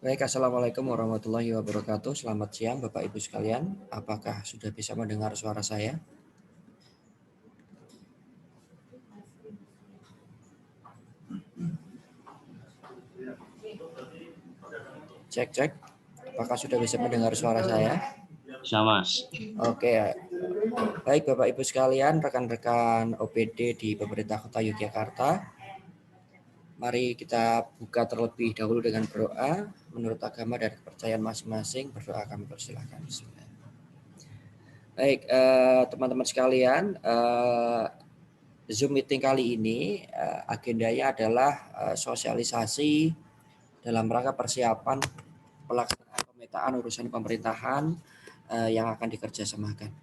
Baik, Assalamualaikum warahmatullahi wabarakatuh. Selamat siang Bapak Ibu sekalian. Apakah sudah bisa mendengar suara saya? Cek, cek. Apakah sudah bisa mendengar suara saya? Bisa, Mas. Oke, baik Bapak Ibu sekalian, rekan-rekan OPD di pemerintah Kota Yogyakarta. Mari kita buka terlebih dahulu dengan berdoa. Menurut agama dan kepercayaan masing-masing, berdoa kami persilahkan. Bismillah. Baik, teman-teman sekalian, Zoom meeting kali ini agendanya adalah sosialisasi dalam rangka persiapan pelaksanaan pemetaan urusan pemerintahan yang akan dikerjasamakan.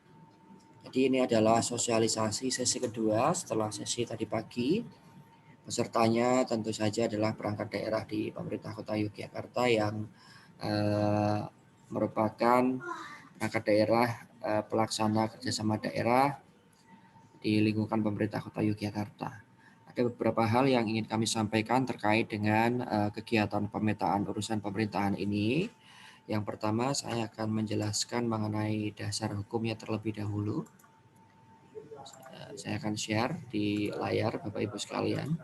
Jadi ini adalah sosialisasi sesi kedua setelah sesi tadi pagi. Pesertanya tentu saja adalah perangkat daerah di pemerintah Kota Yogyakarta yang merupakan perangkat daerah pelaksana kerjasama daerah di lingkungan pemerintah Kota Yogyakarta. Ada beberapa hal yang ingin kami sampaikan terkait dengan kegiatan pemetaan urusan pemerintahan ini. Yang pertama, saya akan menjelaskan mengenai dasar hukumnya terlebih dahulu. Saya akan share di layar Bapak Ibu sekalian.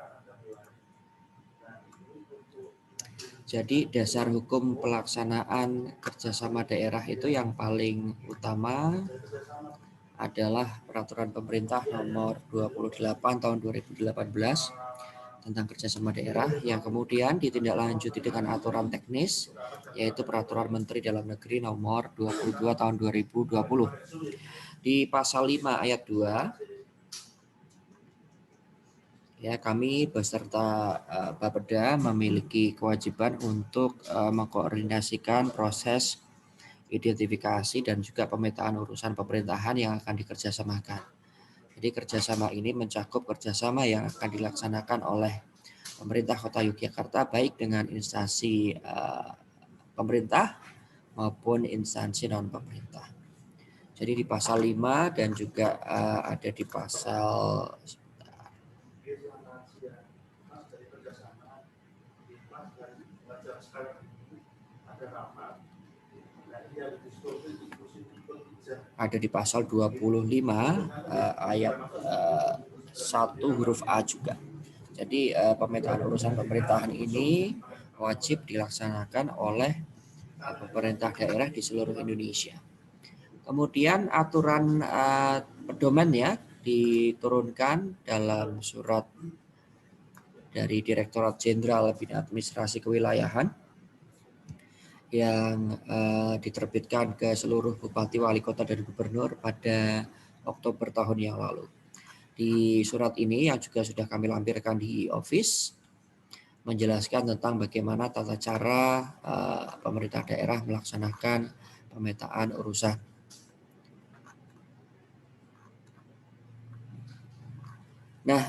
Jadi dasar hukum pelaksanaan kerjasama daerah itu yang paling utama adalah Peraturan Pemerintah Nomor 28 Tahun 2018 tentang kerjasama daerah yang kemudian ditindaklanjuti dengan aturan teknis yaitu Peraturan Menteri Dalam Negeri Nomor 22 Tahun 2020. Di pasal 5 ayat 2 ya kami beserta Bapeda memiliki kewajiban untuk mengkoordinasikan proses identifikasi dan juga pemetaan urusan pemerintahan yang akan dikerjasamakan. Jadi kerjasama ini mencakup kerjasama yang akan dilaksanakan oleh pemerintah Kota Yogyakarta baik dengan instansi pemerintah maupun instansi non pemerintah. Jadi di pasal 5 dan juga ada di pasal ada di pasal 25 ayat 1 huruf A juga. Jadi pemetaan urusan pemerintahan ini wajib dilaksanakan oleh pemerintah daerah di seluruh Indonesia. Kemudian aturan pedoman ya diturunkan dalam surat dari Direktorat Jenderal Bina Administrasi Kewilayahan yang diterbitkan ke seluruh bupati, wali kota, dan gubernur pada Oktober tahun yang lalu. Di surat ini yang juga sudah kami lampirkan di office menjelaskan tentang bagaimana tata cara pemerintah daerah melaksanakan pemetaan urusan. Nah,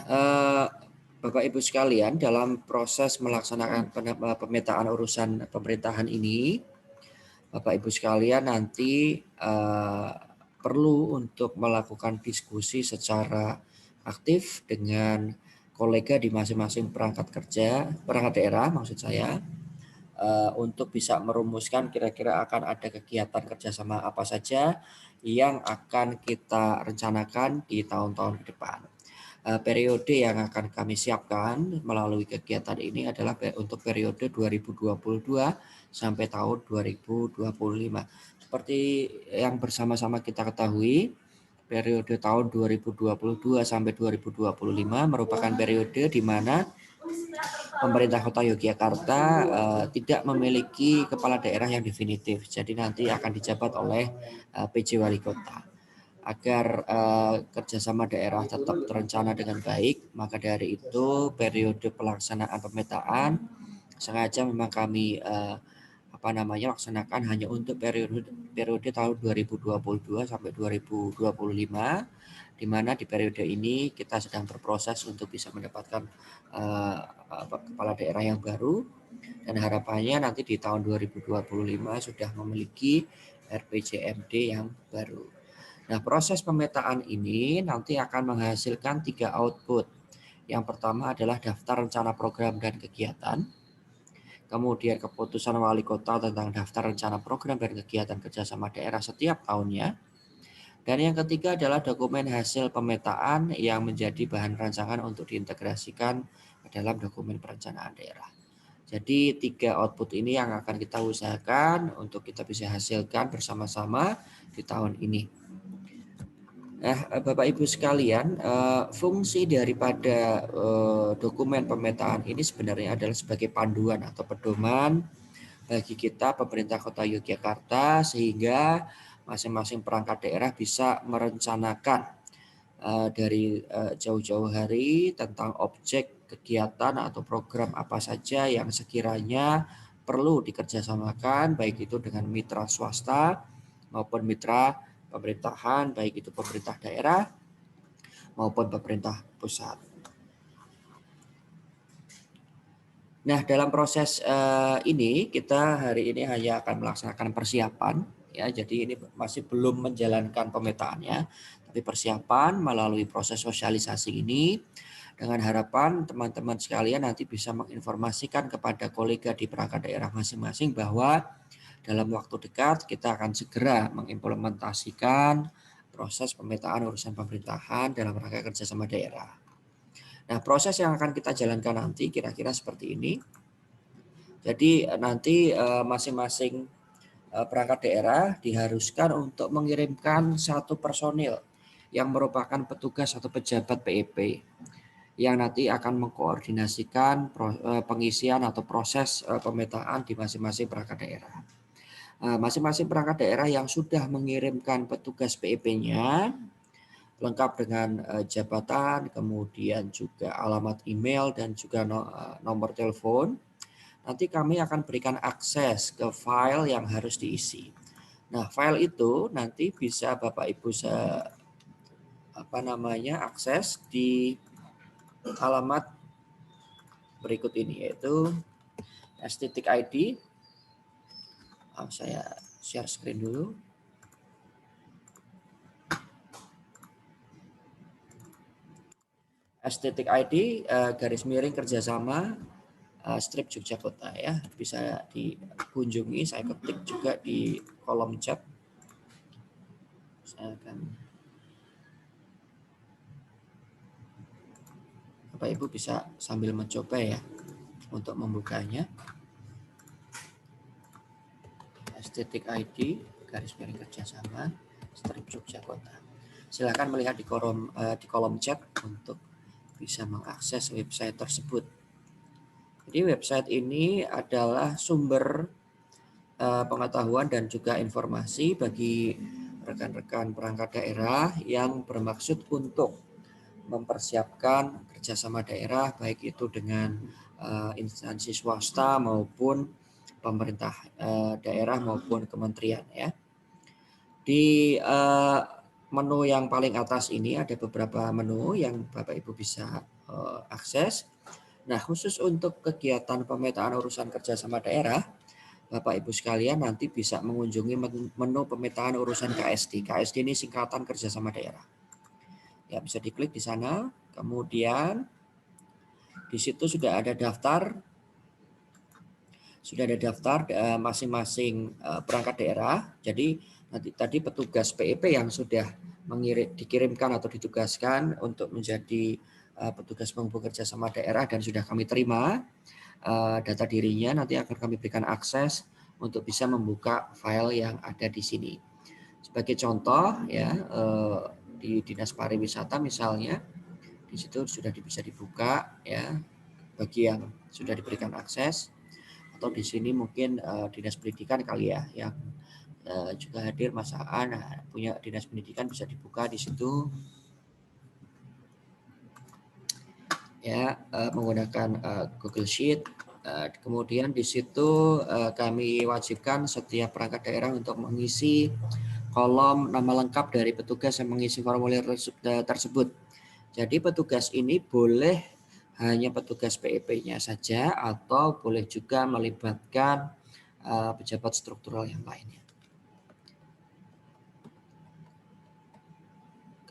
Bapak Ibu sekalian, dalam proses melaksanakan pemetaan urusan pemerintahan ini, Bapak Ibu sekalian nanti perlu untuk melakukan diskusi secara aktif dengan kolega di masing-masing perangkat daerah maksud saya, untuk bisa merumuskan kira-kira akan ada kegiatan kerjasama apa saja yang akan kita rencanakan di tahun-tahun ke depan. Periode yang akan kami siapkan melalui kegiatan ini adalah untuk periode 2022 sampai tahun 2025. Seperti yang bersama-sama kita ketahui, periode tahun 2022 sampai 2025 merupakan periode di mana pemerintah Kota Yogyakarta tidak memiliki kepala daerah yang definitif. Jadi nanti akan dijabat oleh PJ Wali Kota. Agar kerjasama daerah tetap terencana dengan baik, maka dari itu periode pelaksanaan pemetaan sengaja memang kami laksanakan hanya untuk periode tahun 2022 sampai 2025, di mana di periode ini kita sedang berproses untuk bisa mendapatkan kepala daerah yang baru, dan harapannya nanti di tahun 2025 sudah memiliki RPJMD yang baru. Nah, proses pemetaan ini nanti akan menghasilkan 3 output. Yang pertama adalah daftar rencana program dan kegiatan. kemudian keputusan wali kota tentang daftar rencana program dan kegiatan kerjasama daerah setiap tahunnya. Dan yang ketiga adalah dokumen hasil pemetaan yang menjadi bahan rancangan untuk diintegrasikan ke dalam dokumen perencanaan daerah. Jadi 3 output ini yang akan kita usahakan untuk kita bisa hasilkan bersama-sama di tahun ini. Nah, Bapak Ibu sekalian, fungsi daripada dokumen pemetaan ini sebenarnya adalah sebagai panduan atau pedoman bagi kita pemerintah Kota Yogyakarta sehingga masing-masing perangkat daerah bisa merencanakan dari jauh-jauh hari tentang objek kegiatan atau program apa saja yang sekiranya perlu dikerjasamakan, baik itu dengan mitra swasta maupun mitra pemerintahan, baik itu pemerintah daerah maupun pemerintah pusat. Nah, dalam proses ini kita hari ini hanya akan melaksanakan persiapan, ya. Jadi ini masih belum menjalankan pemetaannya, tapi persiapan melalui proses sosialisasi ini dengan harapan teman-teman sekalian nanti bisa menginformasikan kepada kolega di perangkat daerah masing-masing bahwa dalam waktu dekat kita akan segera mengimplementasikan proses pemetaan urusan pemerintahan dalam rangka kerjasama daerah. Nah, proses yang akan kita jalankan nanti kira-kira seperti ini. Jadi nanti masing-masing perangkat daerah diharuskan untuk mengirimkan 1 personil yang merupakan petugas atau pejabat PEP yang nanti akan mengkoordinasikan pengisian atau proses pemetaan di masing-masing perangkat daerah. Masing-masing perangkat daerah yang sudah mengirimkan petugas PEP-nya lengkap dengan jabatan, kemudian juga alamat email dan juga nomor telepon. Nanti kami akan berikan akses ke file yang harus diisi. Nah, file itu nanti bisa Bapak Ibu akses di alamat berikut ini, yaitu s.id. Saya share screen dulu. s.id _ kerjasama strip Yogyakarta, ya, bisa dikunjungi. Saya ketik juga di kolom chat. Saya akan, Bapak Ibu bisa sambil mencoba ya untuk membukanya. s.id _ kerjasama strip Yogyakarta. Silakan melihat di kolom chat untuk bisa mengakses website tersebut. Jadi website ini adalah sumber pengetahuan dan juga informasi bagi rekan-rekan perangkat daerah yang bermaksud untuk mempersiapkan kerjasama daerah, baik itu dengan instansi swasta maupun pemerintah daerah maupun kementerian, ya. Di menu yang paling atas ini ada beberapa menu yang Bapak Ibu bisa akses. Nah, khusus untuk kegiatan pemetaan urusan kerjasama daerah, Bapak Ibu sekalian nanti bisa mengunjungi menu pemetaan urusan KSD. KSD ini singkatan kerjasama daerah. Ya, bisa diklik di sana. Kemudian di situ sudah ada daftar masing-masing perangkat daerah. Jadi nanti tadi petugas PEP yang sudah dikirimkan atau ditugaskan untuk menjadi petugas penghubung kerjasama daerah dan sudah kami terima data dirinya, nanti akan kami berikan akses untuk bisa membuka file yang ada di sini. Sebagai contoh, ya, di Dinas Pariwisata misalnya, di situ sudah bisa dibuka, ya, bagi yang sudah diberikan akses. Atau di sini mungkin Dinas Pendidikan kali ya yang juga hadir Mas Aan, punya Dinas Pendidikan, bisa dibuka di situ, ya, menggunakan Google Sheet. Kemudian di situ kami wajibkan setiap perangkat daerah untuk mengisi kolom nama lengkap dari petugas yang mengisi formulir tersebut. Jadi petugas ini boleh hanya petugas PEP-nya saja atau boleh juga melibatkan pejabat struktural yang lainnya.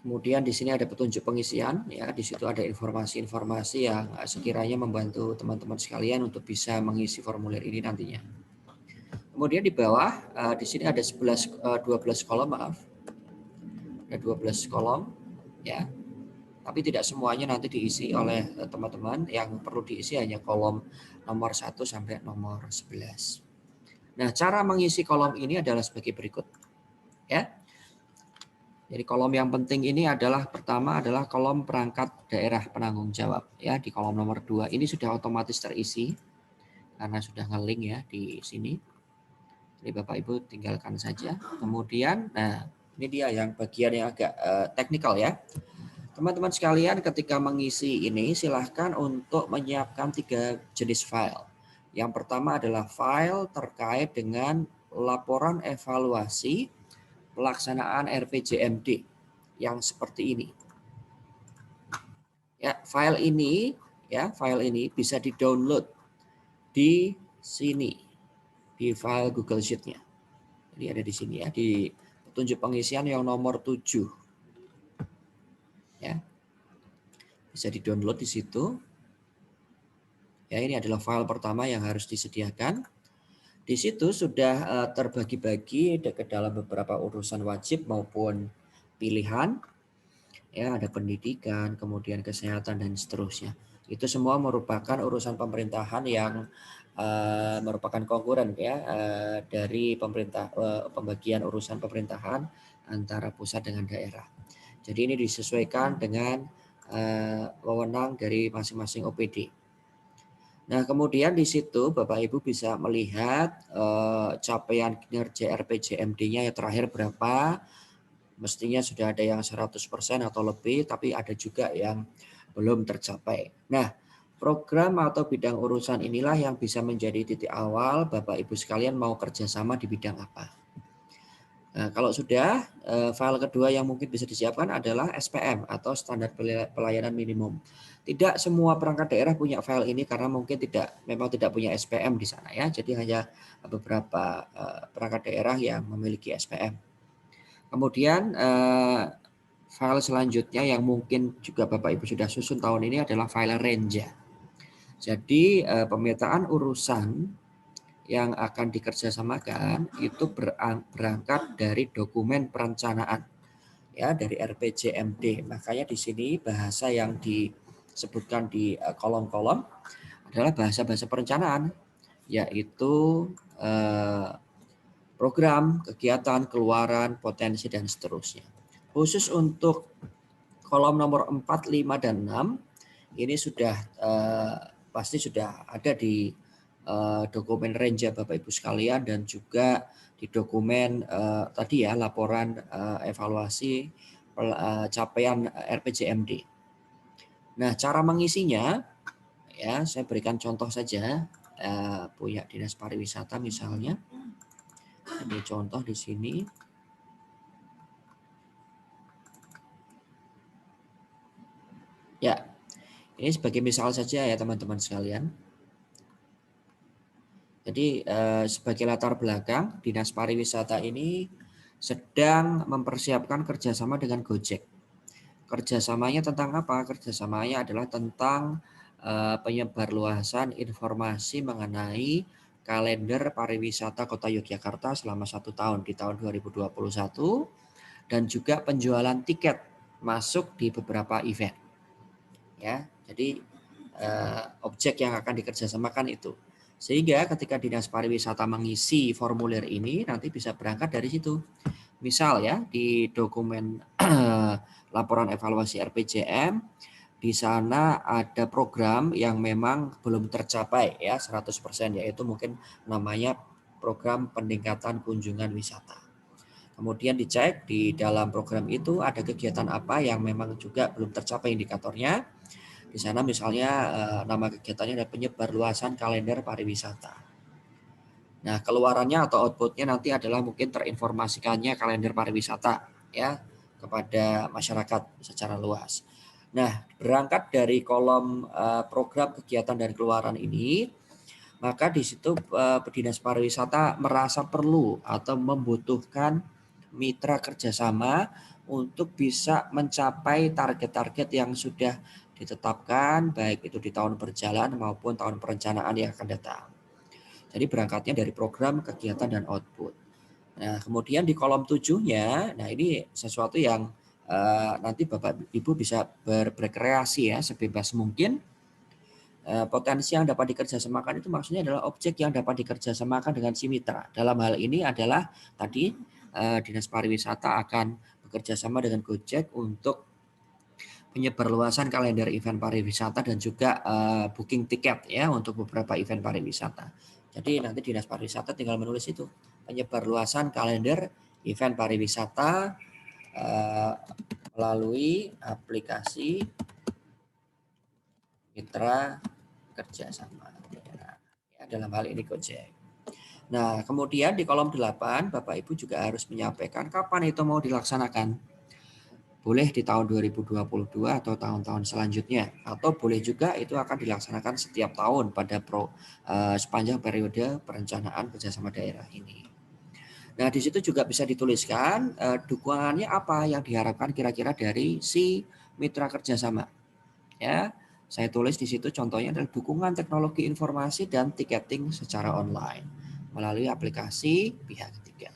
Kemudian di sini ada petunjuk pengisian, ya. Di situ ada informasi-informasi yang sekiranya membantu teman-teman sekalian untuk bisa mengisi formulir ini nantinya. Kemudian di bawah di sini ada 12 kolom, maaf. Ada 12 kolom, ya. Tapi tidak semuanya nanti diisi oleh teman-teman. Yang perlu diisi hanya kolom nomor 1 sampai nomor 11. Nah, cara mengisi kolom ini adalah sebagai berikut, ya. Jadi kolom yang penting ini adalah pertama adalah kolom perangkat daerah penanggung jawab, ya. Di kolom nomor 2 ini sudah otomatis terisi karena sudah nge-link, ya, di sini. Jadi Bapak Ibu tinggalkan saja. Kemudian, nah ini dia yang bagian yang agak teknikal, ya. Teman-teman sekalian, ketika mengisi ini silahkan untuk menyiapkan 3 jenis file. Yang pertama adalah file terkait dengan laporan evaluasi pelaksanaan RPJMD yang seperti ini. Ya, file ini bisa di-download di sini di file Google Sheet-nya. Jadi ada di sini, ya, di petunjuk pengisian yang nomor 7. Ya. Bisa di-download di situ. Ya, ini adalah file pertama yang harus disediakan. Di situ sudah terbagi-bagi ke dalam beberapa urusan wajib maupun pilihan. Ya, ada pendidikan, kemudian kesehatan dan seterusnya. Itu semua merupakan urusan pemerintahan yang merupakan konkuren, ya, dari pembagian urusan pemerintahan antara pusat dengan daerah. Jadi ini disesuaikan dengan wewenang dari masing-masing OPD. Nah, kemudian di situ Bapak Ibu bisa melihat capaian kinerja RPJMD-nya yang terakhir berapa. Mestinya sudah ada yang 100% atau lebih, tapi ada juga yang belum tercapai. Nah, program atau bidang urusan inilah yang bisa menjadi titik awal Bapak Ibu sekalian mau kerjasama di bidang apa. Nah, kalau sudah, file kedua yang mungkin bisa disiapkan adalah SPM atau standar pelayanan minimum. Tidak semua perangkat daerah punya file ini karena mungkin memang tidak punya SPM di sana, ya. Jadi hanya beberapa perangkat daerah yang memiliki SPM. Kemudian file selanjutnya yang mungkin juga Bapak Ibu sudah susun tahun ini adalah file Renja. Jadi pemetaan urusan yang akan dikerjasamakan itu berangkat dari dokumen perencanaan, ya, dari RPJMD. Makanya di sini bahasa yang disebutkan di kolom-kolom adalah bahasa-bahasa perencanaan, yaitu program, kegiatan, keluaran, potensi, dan seterusnya. Khusus untuk kolom nomor 4, 5, dan 6, ini sudah pasti sudah ada di dokumen Renja Bapak Ibu sekalian dan juga di dokumen tadi, ya, laporan evaluasi capaian RPJMD. Nah, cara mengisinya, ya, saya berikan contoh saja. Punya Dinas Pariwisata misalnya. Ini contoh di sini. Ya, ini sebagai misal saja, ya, teman-teman sekalian. Jadi sebagai latar belakang, Dinas Pariwisata ini sedang mempersiapkan kerjasama dengan Gojek. Kerjasamanya tentang apa? Kerjasamanya adalah tentang penyebarluasan informasi mengenai kalender pariwisata Kota Yogyakarta selama 1 tahun di tahun 2021 dan juga penjualan tiket masuk di beberapa event. Ya, jadi objek yang akan dikerjasamakan itu. Sehingga ketika Dinas Pariwisata mengisi formulir ini nanti bisa berangkat dari situ. Misal, ya, di dokumen laporan evaluasi RPJM di sana ada program yang memang belum tercapai, ya, 100%, yaitu mungkin namanya program peningkatan kunjungan wisata. Kemudian dicek di dalam program itu ada kegiatan apa yang memang juga belum tercapai indikatornya. Di sana misalnya nama kegiatannya adalah penyebarluasan kalender pariwisata. Nah, keluarannya atau outputnya nanti adalah mungkin terinformasikannya kalender pariwisata, ya, kepada masyarakat secara luas. Nah, berangkat dari kolom program kegiatan dan keluaran ini, maka di situ Dinas Pariwisata merasa perlu atau membutuhkan mitra kerjasama untuk bisa mencapai target-target yang sudah ditetapkan, baik itu di tahun berjalan maupun tahun perencanaan yang akan datang. Jadi berangkatnya dari program, kegiatan, dan output. Nah, kemudian di kolom 7-nya, nah ini sesuatu yang nanti Bapak Ibu bisa berkreasi ya sebebas mungkin. Potensi yang dapat dikerjasamakan itu maksudnya adalah objek yang dapat dikerjasamakan dengan si mitra. Dalam hal ini adalah tadi Dinas Pariwisata akan bekerja sama dengan Gojek untuk penyebarluasan kalender event pariwisata dan juga booking tiket ya untuk beberapa event pariwisata. Jadi nanti Dinas Pariwisata tinggal menulis itu penyebarluasan kalender event pariwisata melalui aplikasi mitra kerjasama daerah. Ya, dalam hal ini Gojek. Nah, kemudian di kolom 8, Bapak Ibu juga harus menyampaikan kapan itu mau dilaksanakan. Boleh di tahun 2022 atau tahun-tahun selanjutnya. Atau boleh juga itu akan dilaksanakan setiap tahun pada sepanjang periode perencanaan kerjasama daerah ini. Nah, di situ juga bisa dituliskan dukungannya apa yang diharapkan kira-kira dari si mitra kerjasama. Ya, saya tulis di situ contohnya adalah dukungan teknologi informasi dan tiketing secara online melalui aplikasi pihak ketiga.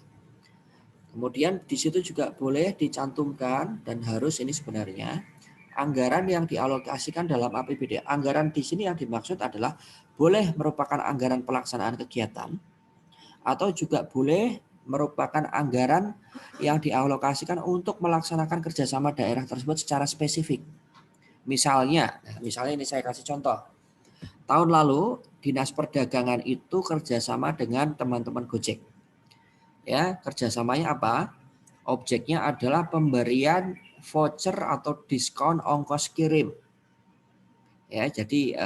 Kemudian di situ juga boleh dicantumkan dan harus ini sebenarnya anggaran yang dialokasikan dalam APBD. Anggaran di sini yang dimaksud adalah boleh merupakan anggaran pelaksanaan kegiatan atau juga boleh merupakan anggaran yang dialokasikan untuk melaksanakan kerjasama daerah tersebut secara spesifik. Misalnya ini saya kasih contoh. Tahun lalu Dinas Perdagangan itu kerjasama dengan teman-teman Gojek. Ya, kerjasamanya apa? Objeknya adalah pemberian voucher atau diskon ongkos kirim. Ya, jadi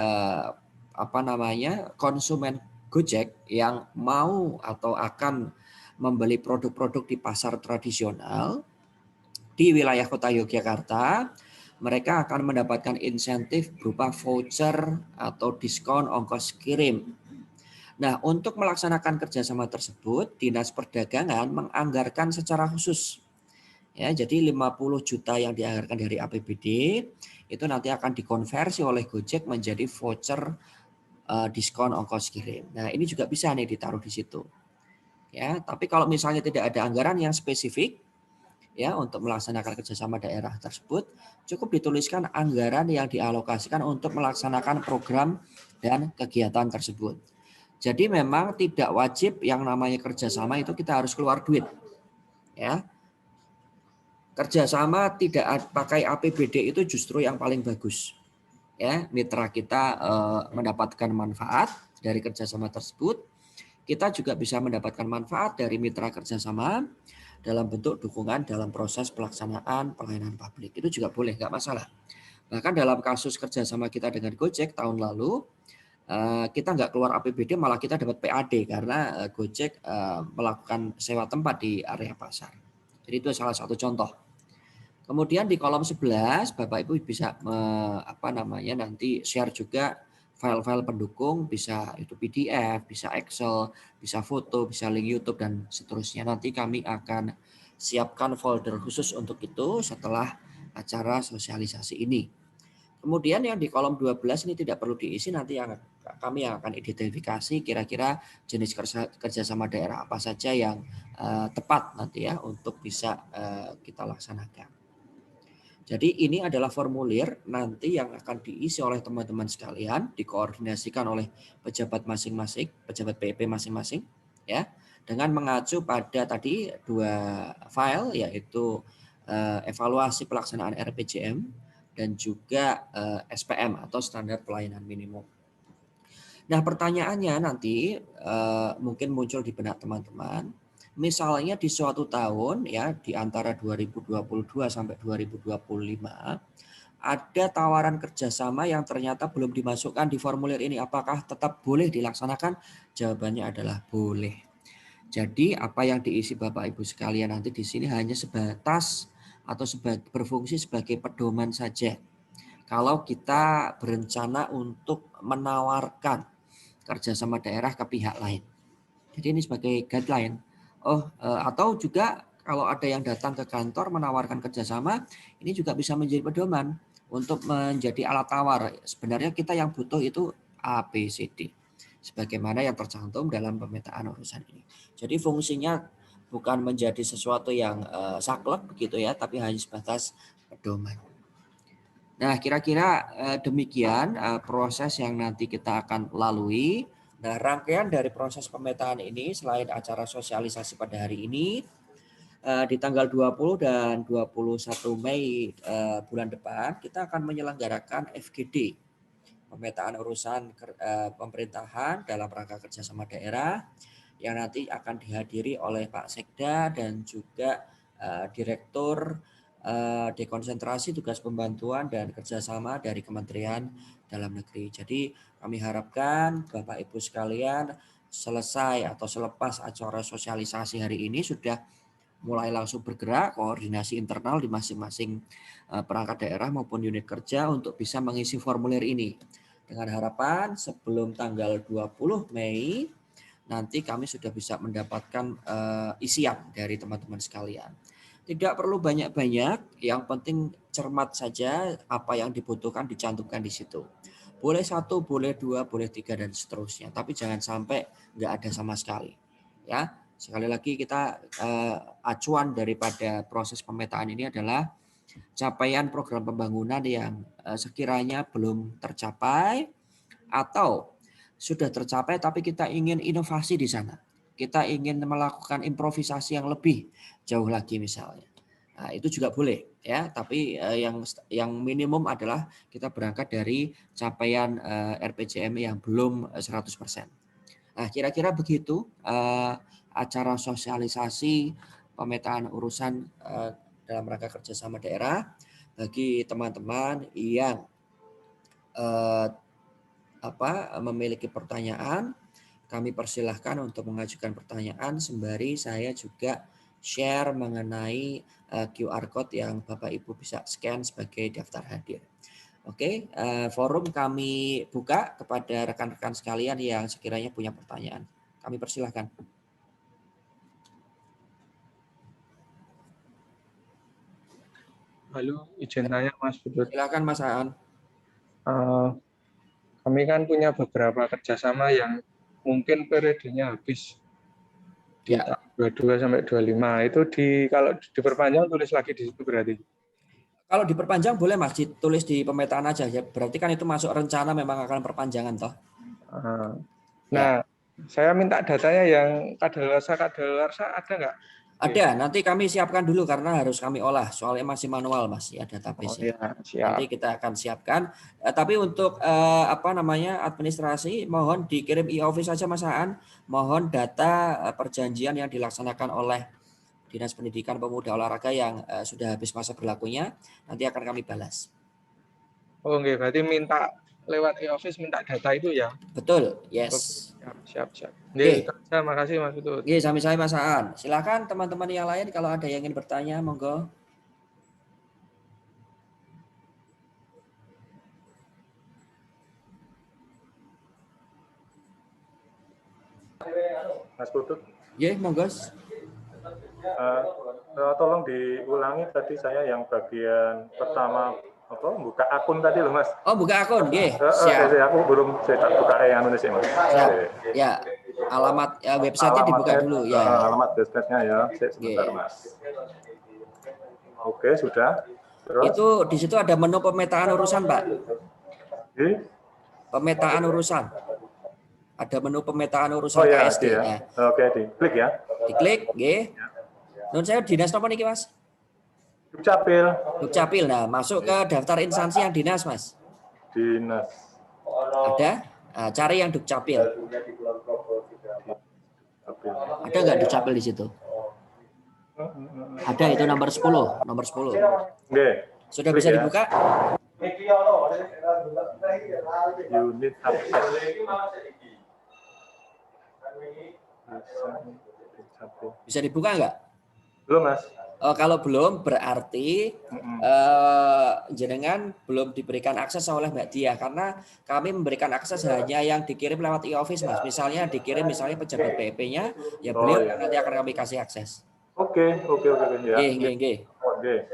konsumen Gojek yang mau atau akan membeli produk-produk di pasar tradisional di wilayah Kota Yogyakarta, mereka akan mendapatkan insentif berupa voucher atau diskon ongkos kirim. Nah, untuk melaksanakan kerjasama tersebut, Dinas Perdagangan menganggarkan secara khusus. Ya, jadi 50 juta yang dianggarkan dari APBD itu nanti akan dikonversi oleh Gojek menjadi voucher diskon ongkos kirim. Nah, ini juga bisa nih ditaruh di situ. Ya, tapi kalau misalnya tidak ada anggaran yang spesifik, ya untuk melaksanakan kerjasama daerah tersebut, cukup dituliskan anggaran yang dialokasikan untuk melaksanakan program dan kegiatan tersebut. Jadi memang tidak wajib yang namanya kerjasama itu kita harus keluar duit, ya. Kerjasama tidak pakai APBD itu justru yang paling bagus, ya. Mitra kita mendapatkan manfaat dari kerjasama tersebut, kita juga bisa mendapatkan manfaat dari mitra kerjasama dalam bentuk dukungan dalam proses pelaksanaan pelayanan publik. Itu juga boleh, nggak masalah. Bahkan dalam kasus kerjasama kita dengan Gojek tahun lalu, kita nggak keluar APBD, malah kita dapat PAD karena Gojek melakukan sewa tempat di area pasar. Jadi itu salah satu contoh. Kemudian di kolom 11, Bapak Ibu bisa nanti share juga file-file pendukung, bisa itu PDF, bisa Excel, bisa foto, bisa link YouTube, dan seterusnya. Nanti kami akan siapkan folder khusus untuk itu setelah acara sosialisasi ini. Kemudian yang di kolom 12 ini tidak perlu diisi, nanti kami akan identifikasi kira-kira jenis kerjasama daerah apa saja yang tepat nanti ya untuk bisa kita laksanakan. Jadi ini adalah formulir nanti yang akan diisi oleh teman-teman sekalian, dikoordinasikan oleh pejabat masing-masing, pejabat PEP masing-masing, ya, dengan mengacu pada tadi 2 file, yaitu evaluasi pelaksanaan RPJM dan juga SPM atau standar pelayanan minimum. Nah, pertanyaannya nanti mungkin muncul di benak teman-teman. Misalnya di suatu tahun ya di antara 2022 sampai 2025 ada tawaran kerjasama yang ternyata belum dimasukkan di formulir ini. Apakah tetap boleh dilaksanakan? Jawabannya adalah boleh. Jadi apa yang diisi Bapak Ibu sekalian nanti di sini hanya sebatas atau berfungsi sebagai pedoman saja. Kalau kita berencana untuk menawarkan kerjasama daerah ke pihak lain. Jadi ini sebagai guideline. Atau juga kalau ada yang datang ke kantor menawarkan kerjasama, ini juga bisa menjadi pedoman untuk menjadi alat tawar. Sebenarnya kita yang butuh itu A, B, C, D. Sebagaimana yang tercantum dalam pemetaan urusan ini. Jadi fungsinya bukan menjadi sesuatu yang saklek begitu ya, tapi hanya sebatas pedoman. Nah, kira-kira demikian proses yang nanti kita akan lalui. Nah, rangkaian dari proses pemetaan ini selain acara sosialisasi pada hari ini, di tanggal 20 dan 21 Mei bulan depan kita akan menyelenggarakan FGD, pemetaan urusan pemerintahan dalam rangka kerjasama daerah, yang nanti akan dihadiri oleh Pak Sekda dan juga Direktur Dekonsentrasi Tugas Pembantuan dan Kerjasama dari Kementerian Dalam Negeri. Jadi kami harapkan Bapak Ibu sekalian selesai atau selepas acara sosialisasi hari ini sudah mulai langsung bergerak koordinasi internal di masing-masing perangkat daerah maupun unit kerja untuk bisa mengisi formulir ini. Dengan harapan sebelum tanggal 20 Mei nanti kami sudah bisa mendapatkan isian dari teman-teman sekalian. Tidak perlu banyak-banyak, yang penting cermat saja apa yang dibutuhkan dicantumkan di situ. Boleh 1, boleh 2, boleh 3 dan seterusnya, tapi jangan sampai nggak ada sama sekali. Ya, sekali lagi kita acuan daripada proses pemetaan ini adalah capaian program pembangunan yang sekiranya belum tercapai atau sudah tercapai tapi kita ingin inovasi di sana. Kita ingin melakukan improvisasi yang lebih jauh lagi misalnya. Nah, itu juga boleh ya, tapi yang minimum adalah kita berangkat dari capaian RPJM yang belum 100%. Nah, kira-kira begitu acara sosialisasi pemetaan urusan dalam rangka kerjasama daerah. Bagi teman-teman yang memiliki pertanyaan, kami persilahkan untuk mengajukan pertanyaan sembari saya juga share mengenai QR code yang Bapak Ibu bisa scan sebagai daftar hadir. Oke, forum kami buka kepada rekan-rekan sekalian yang sekiranya punya pertanyaan. Kami persilahkan. Halo, izin tanya Mas Budut. Silakan Mas Aan. Kami kan punya beberapa kerjasama yang mungkin periodenya habis di tahun 22 sampai 25. Itu kalau diperpanjang tulis lagi di situ berarti. Kalau diperpanjang boleh Mas, ditulis di pemetaan aja ya. Berarti kan itu masuk rencana memang akan perpanjangan toh. Nah, saya minta datanya yang kadaluarsa ada nggak? Ada, nanti kami siapkan dulu karena harus kami olah. Soalnya masih manual Mas ya database. Nanti kita akan siapkan. Tapi untuk administrasi mohon dikirim e-office saja Mas Aan. Mohon data perjanjian yang dilaksanakan oleh Dinas Pendidikan Pemuda Olahraga yang sudah habis masa berlakunya, nanti akan kami balas. Oh, oke, berarti minta lewat e-office minta data itu ya? Betul, yes. Siap. Oke, terima kasih Mas Utut. Oke, sami-sami Mas Aan. Silakan teman-teman yang lain kalau ada yang ingin bertanya, monggo. Mas Putut. Iya, monggo. Tolong diulangi tadi saya yang bagian pertama buka akun tadi loh Mas. Oh, buka akun, nggih. Siap. Aku belum cetak buka Indonesia Mas. Ya, alamat website-nya dibuka dulu ya. Alamat website-nya ya. Sebentar Mas. Oke, sudah. Terus? Itu di situ ada menu pemetaan urusan, Pak. Pemetaan urusan. Ada menu pemetaan urusan KSD. Ya. Oke, diklik ya. Diklik, nggih. Nun saya dinas apa niki, Mas? Dukcapil. Dukcapil. Nah, masuk ke daftar instansi yang dinas, Mas. Dinas. Ada? Nah, cari yang Dukcapil. Ada nggak Dukcapil di situ? Ada, itu nomor 10. Nomor 10. Oke. Sudah bisa dibuka? Unit akses. Bisa dibuka nggak? Belum Mas. Kalau belum berarti jenengan belum diberikan akses oleh Mbak Dia, karena kami memberikan akses hanya yang dikirim lewat e-office Mas. Misalnya dikirim pejabat BP-nya, ya beliau nanti akan kami kasih akses. Oke ya. Nggih. Oke.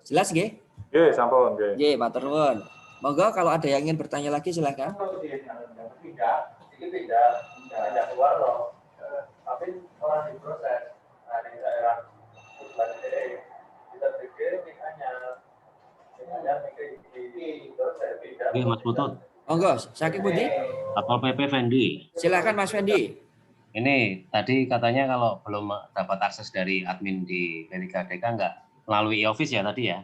Jelas nggih? Nggih, sampun nggih. Nggih, matur nuwun. Monggo kalau ada yang ingin bertanya lagi silakan. Tidak keluar loh. Tapi orang diproses. Nah, di daerah kita pikir hanya Oke, Mas Putut. Monggo, saking pundi? Satpol PP Fendi. Silakan Mas Fendi. Ini tadi katanya kalau belum dapat akses dari admin di P3DK nggak melalui e-office ya tadi ya?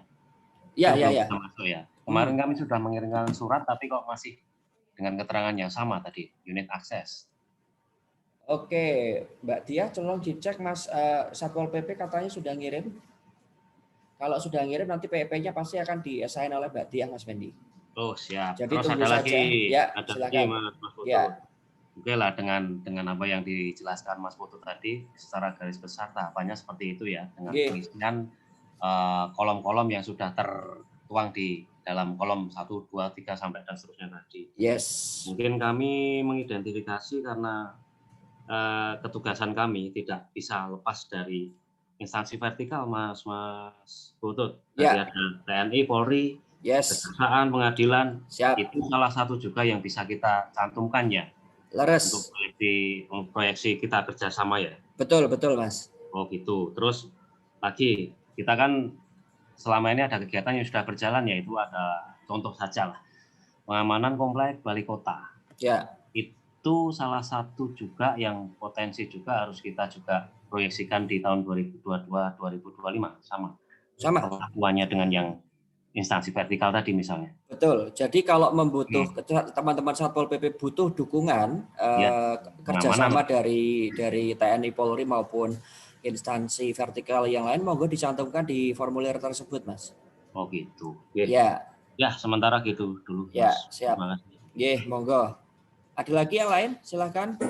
Ya. Bisa masuk ya. Kemarin kami sudah mengirimkan surat tapi kok masih dengan keterangan yang sama tadi, unit akses. Oke, Mbak Tia, tolong dicek Mas Satpol PP katanya sudah ngirim. Kalau sudah ngirim nanti PP-nya pasti akan di-assign oleh Mbak Tia, Mas Fendi. Oh siap. Jadi terus tunggu ada saja. lagi, Ya, ada silakan. lagi Mas Putut. Ya. Oke lah dengan apa yang dijelaskan Mas Putut tadi secara garis besar tahapannya seperti itu ya, dengan pengisian kolom-kolom yang sudah tertuang di dalam kolom 1, 2, 3 sampai dan seterusnya tadi. Yes. Mungkin kami mengidentifikasi karena ketugasan kami tidak bisa lepas dari instansi vertikal Mas Putut. Tadi ada TNI, Polri, Kejaksaan, Pengadilan. Siap. Itu salah satu juga yang bisa kita cantumkan ya. Leres. Untuk proyeksi kita kerjasama ya. Betul Mas. Oh gitu. Terus lagi kita kan selama ini ada kegiatan yang sudah berjalan, yaitu ada contoh saja lah, pengamanan komplek balai kota. Ya. Itu salah satu juga yang potensi juga harus kita juga proyeksikan di tahun 2022-2025 sama perlakuannya dengan yang instansi vertikal tadi misalnya. Betul. Jadi kalau teman-teman Satpol PP butuh dukungan kerjasama dari TNI, Polri maupun instansi vertikal yang lain, monggo dicantumkan di formulir tersebut, Mas. Oh gitu. Ya. Ya, sementara gitu dulu. Ya, Mas. siap. Nggih, monggo. Ada lagi yang lain? Silakan.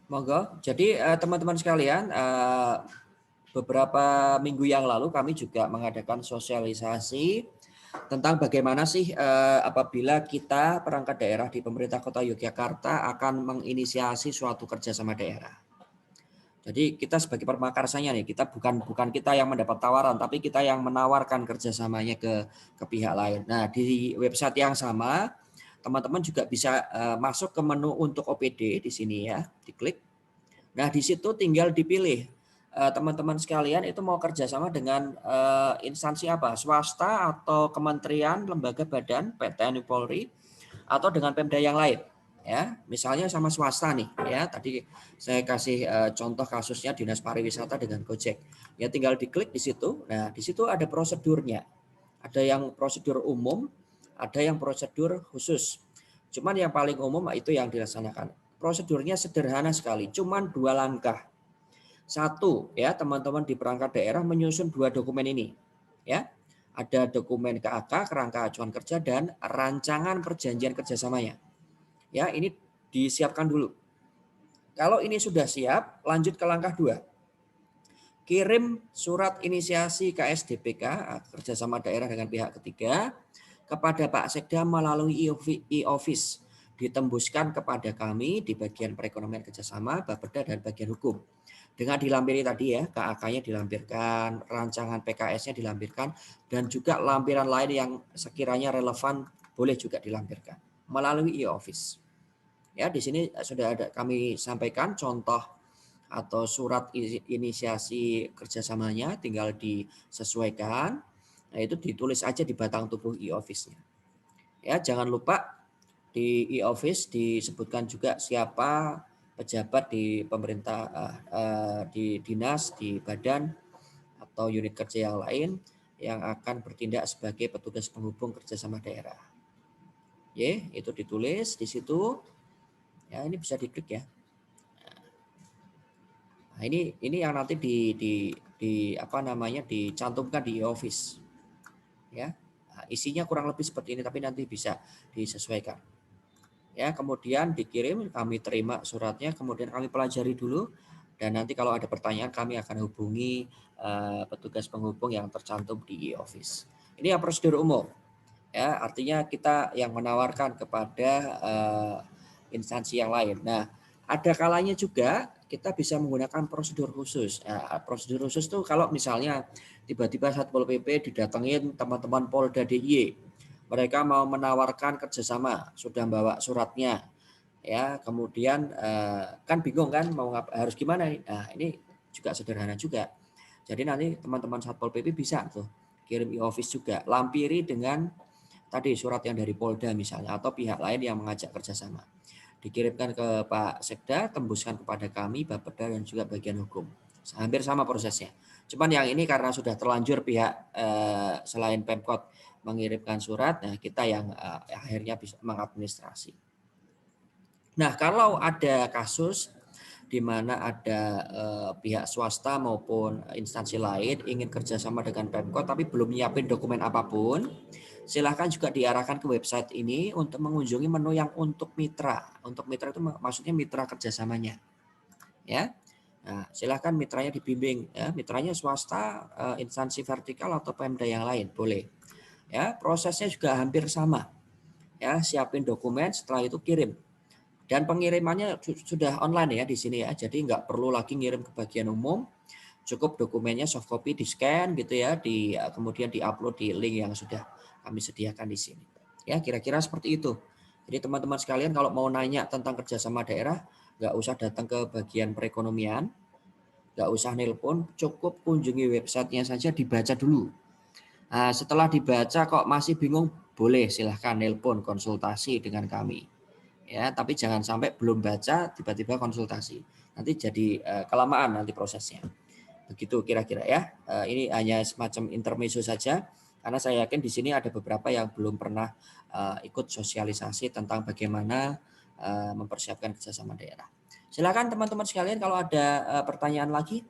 Monggo. Jadi teman-teman sekalian, beberapa minggu yang lalu kami juga mengadakan sosialisasi tentang bagaimana sih apabila kita perangkat daerah di pemerintah Kota Yogyakarta akan menginisiasi suatu kerjasama daerah. Jadi kita sebagai permakarsanya nih, kita bukan kita yang mendapat tawaran, tapi kita yang menawarkan kerjasamanya ke pihak lain. Nah, di website yang sama, teman-teman juga bisa masuk ke menu untuk OPD di sini ya, diklik. Nah, di situ tinggal dipilih teman-teman sekalian itu mau kerjasama dengan instansi apa, swasta atau kementerian, lembaga, badan, TNI, Polri, atau dengan Pemda yang lain. Ya, misalnya sama swasta nih, ya tadi saya kasih contoh kasusnya Dinas Pariwisata dengan Gojek. Ya tinggal diklik di situ. Nah, di situ ada prosedurnya. Ada yang prosedur umum, ada yang prosedur khusus. Cuman yang paling umum itu yang dilaksanakan. Prosedurnya sederhana sekali, cuman 2 langkah. 1, ya teman-teman di perangkat daerah menyusun 2 dokumen ini. Ya, ada dokumen KAK, kerangka acuan kerja, dan rancangan perjanjian kerjasamanya. Ya, ini disiapkan dulu. Kalau ini sudah siap, lanjut ke langkah 2. Kirim surat inisiasi KSDPK, kerjasama daerah dengan pihak ketiga, kepada Pak Sekda melalui e-office. Ditembuskan kepada kami di bagian perekonomian kerjasama, Bapeda, dan bagian hukum. Dengan dilampiri tadi ya, KAK-nya dilampirkan, rancangan PKS-nya dilampirkan, dan juga lampiran lain yang sekiranya relevan boleh juga dilampirkan melalui e-office. Ya, di sini sudah ada kami sampaikan contoh atau surat inisiasi kerjasamanya, tinggal disesuaikan. Nah, itu ditulis aja di batang tubuh e-office-nya. Ya, jangan lupa di e-office disebutkan juga siapa pejabat di pemerintah, di dinas, di badan atau unit kerja yang lain yang akan bertindak sebagai petugas penghubung kerjasama daerah. Itu ditulis di situ. Ya, ini bisa diklik ya. Nah, ini yang nanti dicantumkan di e-office. Ya. Nah, isinya kurang lebih seperti ini, tapi nanti bisa disesuaikan. Ya, kemudian dikirim, kami terima suratnya, kemudian kami pelajari dulu, dan nanti kalau ada pertanyaan kami akan hubungi petugas penghubung yang tercantum di e-office. Ini yang prosedur umum. Ya, artinya kita yang menawarkan kepada instansi yang lain. Nah, ada kalanya juga kita bisa menggunakan prosedur khusus. Nah, prosedur khusus tuh kalau misalnya tiba-tiba Satpol PP didatengin teman-teman Polda DIY, mereka mau menawarkan kerjasama, sudah bawa suratnya, ya kemudian kan bingung kan mau harus gimana nih. Nah, ini juga sederhana juga. Jadi nanti teman-teman Satpol PP bisa tuh kirim e-office juga, lampiri dengan tadi surat yang dari Polda misalnya atau pihak lain yang mengajak kerjasama, dikirimkan ke Pak Sekda, tembuskan kepada kami Bapeda dan juga bagian hukum. Hampir sama prosesnya. Cuman yang ini karena sudah terlanjur pihak selain Pemkot mengirimkan surat, nah kita yang akhirnya bisa mengadministrasi. Nah, kalau ada kasus di mana ada pihak swasta maupun instansi lain ingin kerjasama dengan Pemkot tapi belum nyiapin dokumen apapun, silahkan juga diarahkan ke website ini untuk mengunjungi menu yang untuk mitra. Untuk mitra itu maksudnya mitra kerjasamanya. Ya, nah, silahkan mitranya dibimbing. Ya, mitranya swasta, instansi vertikal atau Pemda yang lain boleh. Ya, prosesnya juga hampir sama. Ya, siapin dokumen, setelah itu kirim. Dan pengirimannya sudah online ya di sini ya. Jadi nggak perlu lagi ngirim ke bagian umum. Cukup dokumennya soft copy di scan gitu ya, kemudian diupload di link yang sudah kami sediakan di sini. Ya kira-kira seperti itu. Jadi teman-teman sekalian kalau mau nanya tentang kerjasama daerah, nggak usah datang ke bagian perekonomian, nggak usah nelpon, cukup kunjungi websitenya saja, dibaca dulu. Nah, setelah dibaca kok masih bingung, boleh silahkan nelpon konsultasi dengan kami. Ya, tapi jangan sampai belum baca tiba-tiba konsultasi. Nanti jadi kelamaan nanti prosesnya. Begitu kira-kira ya. Ini hanya semacam intermezzo saja karena saya yakin di sini ada beberapa yang belum pernah ikut sosialisasi tentang bagaimana mempersiapkan kerjasama daerah. Silakan teman-teman sekalian kalau ada pertanyaan lagi.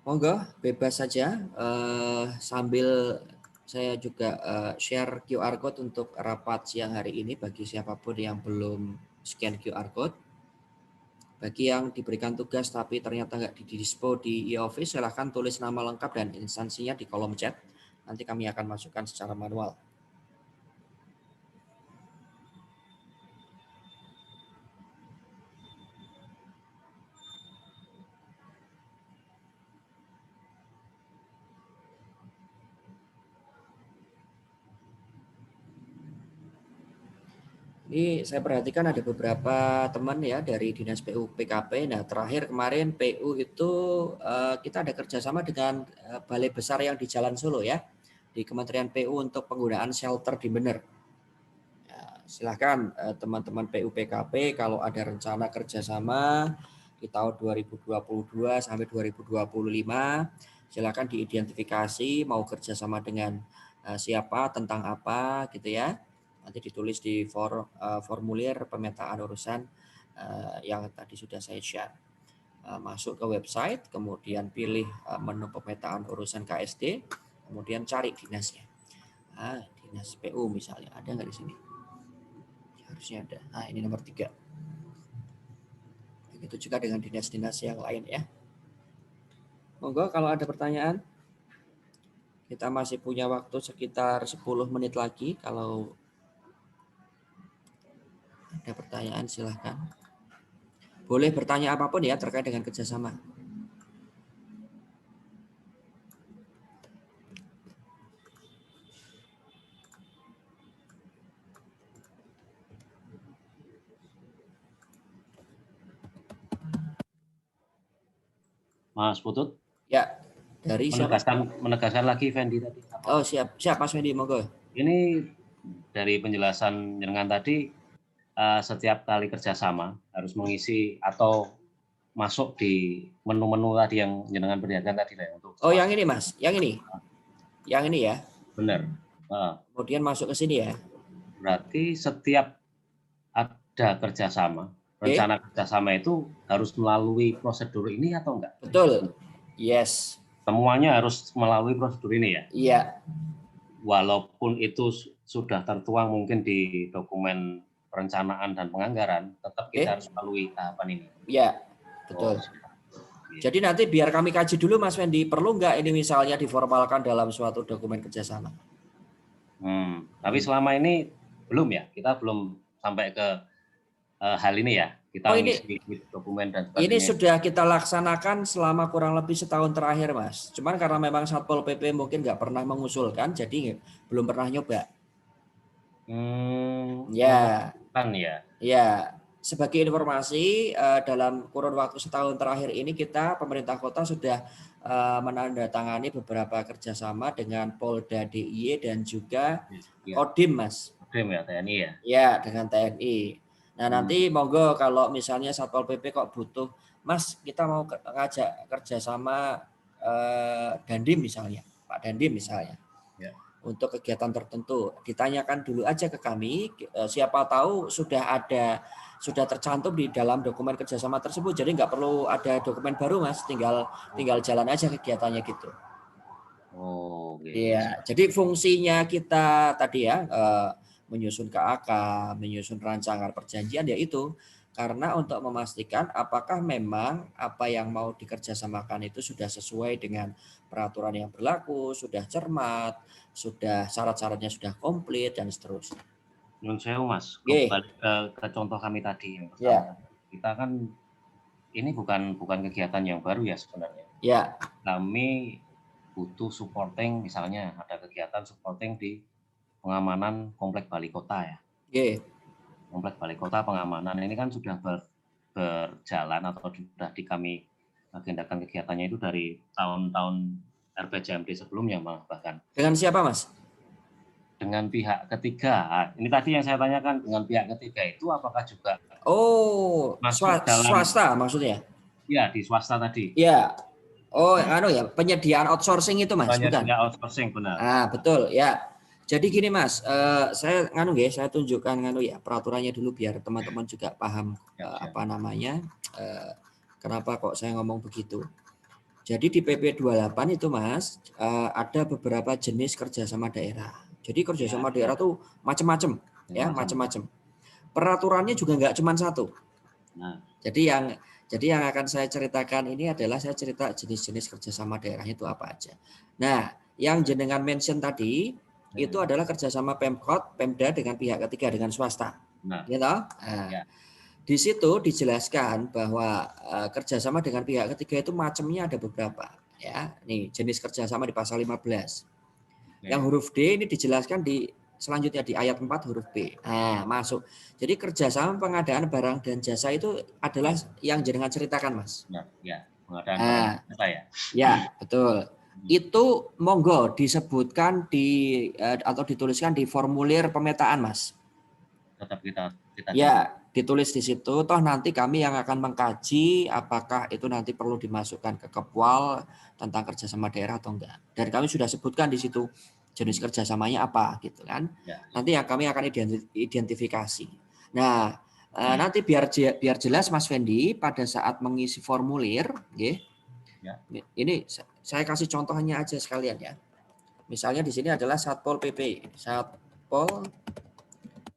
Monggo, bebas saja. Sambil saya juga share QR code untuk rapat siang hari ini bagi siapapun yang belum scan QR code. Bagi yang diberikan tugas tapi ternyata nggak di-dispo di e-office, silahkan tulis nama lengkap dan instansinya di kolom chat. Nanti kami akan masukkan secara manual. Ini saya perhatikan ada beberapa teman ya dari Dinas PU PKP. Nah, terakhir kemarin PU itu kita ada kerjasama dengan Balai Besar yang di Jalan Solo ya, di Kementerian PU untuk penggunaan shelter di Bener. Ya, silahkan teman-teman PU PKP kalau ada rencana kerjasama di tahun 2022 sampai 2025, silahkan diidentifikasi mau kerjasama dengan siapa, tentang apa gitu ya. Nanti ditulis di formulir pemetaan urusan yang tadi sudah saya share. Masuk ke website, kemudian pilih menu pemetaan urusan KSD, kemudian cari dinasnya. Dinas PU misalnya, ada nggak di sini? Harusnya ada. Nah, ini nomor 3. Begitu juga dengan dinas-dinas yang lain ya. Monggo kalau ada pertanyaan. Kita masih punya waktu sekitar 10 menit lagi. Kalau ada pertanyaan silahkan. Boleh bertanya apapun ya terkait dengan kerjasama. Mas Putut? Ya, dari siapa? Menegaskan lagi Fendi tadi. Oh siap Mas Fendi, monggo. Ini dari penjelasan jenengan tadi, setiap kali kerjasama harus mengisi atau masuk di menu-menu tadi yang jenengan perlihatkan tadi lah untuk. Oh yang ini Mas, yang ini ya. Benar. Kemudian masuk ke sini ya. Berarti setiap ada kerjasama, rencana kerjasama itu harus melalui prosedur ini atau enggak? Betul. Yes. Semuanya harus melalui prosedur ini ya? Iya. walaupun itu sudah tertuang mungkin di dokumen perencanaan dan penganggaran, tetap kita harus lalui tahapan ini. Ya, betul. Jadi nanti biar kami kaji dulu Mas Fendi, perlu nggak ini misalnya diformalkan dalam suatu dokumen kerjasama? Tapi selama ini belum ya, kita belum sampai ke hal ini ya. Kita ngisi dokumen dan sebagainya. Ini sudah kita laksanakan selama kurang lebih setahun terakhir Mas. Cuman karena memang Satpol PP mungkin nggak pernah mengusulkan, jadi belum pernah nyoba. Ya. Sebagai informasi, dalam kurun waktu setahun terakhir ini pemerintah kota sudah menandatangani beberapa kerjasama dengan Polda DIY dan juga Kodim, Mas. Kodim ya, TNI ya? Ya, dengan TNI. Nah, nanti monggo kalau misalnya Satpol PP kok butuh, Mas, kita mau ngajak kerjasama Dandim misalnya, Pak Dandim misalnya. Ya. Untuk kegiatan tertentu, ditanyakan dulu aja ke kami, siapa tahu sudah tercantum di dalam dokumen kerjasama tersebut, jadi nggak perlu ada dokumen baru Mas, tinggal jalan aja kegiatannya gitu. Oh, iya. Jadi fungsinya kita tadi ya menyusun KAK, menyusun rancangan perjanjian ya itu karena untuk memastikan apakah memang apa yang mau dikerjasamakan itu sudah sesuai dengan peraturan yang berlaku, sudah cermat, sudah syarat-syaratnya sudah komplit dan seterusnya. Menurut saya Mas, kembali ke contoh kami tadi yang pertama. Kita kan ini bukan kegiatan yang baru ya sebenarnya. Ya. Kami butuh supporting, misalnya ada kegiatan supporting di pengamanan komplek balai kota ya. Komplek balai kota pengamanan ini kan sudah berjalan atau sudah kami agendakan kegiatannya itu dari tahun-tahun RPJMD sebelumnya malah bahkan. Dengan siapa Mas? Dengan pihak ketiga. Ini tadi yang saya tanyakan, dengan pihak ketiga itu apakah juga swasta maksudnya? Iya, di swasta tadi. Iya. Oh, penyediaan outsourcing itu Mas, bukan? Outsourcing benar. Betul ya. Jadi gini Mas, saya tunjukkan peraturannya dulu biar teman-teman juga paham kenapa kok saya ngomong begitu. Jadi di PP 28 itu Mas, ada beberapa jenis kerjasama daerah. Jadi kerjasama daerah tuh macam-macam, macam-macam. Peraturannya juga nggak cuma satu. Jadi yang akan saya ceritakan ini adalah saya cerita jenis-jenis kerjasama daerah itu apa aja. Nah, yang jenengan mention tadi itu adalah kerjasama Pemkot, Pemda dengan pihak ketiga dengan swasta. Gitu? Di situ dijelaskan bahwa kerjasama dengan pihak ketiga itu macamnya ada beberapa. Ya, nih jenis kerjasama di pasal 15. Yang huruf D ini dijelaskan selanjutnya di ayat 4 huruf B. Masuk. Jadi kerjasama pengadaan barang dan jasa itu adalah yang jenengan ceritakan, Mas. Ya, pengadaan barang dan jasa ya. Ya, betul. Itu monggo disebutkan atau dituliskan di formulir pemetaan, Mas. Tetap kita ya, ditulis di situ. Toh nanti kami yang akan mengkaji apakah itu nanti perlu dimasukkan ke Kepwal tentang kerjasama daerah atau enggak. Dan kami sudah sebutkan di situ jenis kerjasamanya apa gitu kan. Nanti yang kami akan identifikasi. Nah, nanti biar jelas Mas Fendi pada saat mengisi formulir, ini saya kasih contohnya aja sekalian ya. Misalnya di sini adalah Satpol PP. Satpol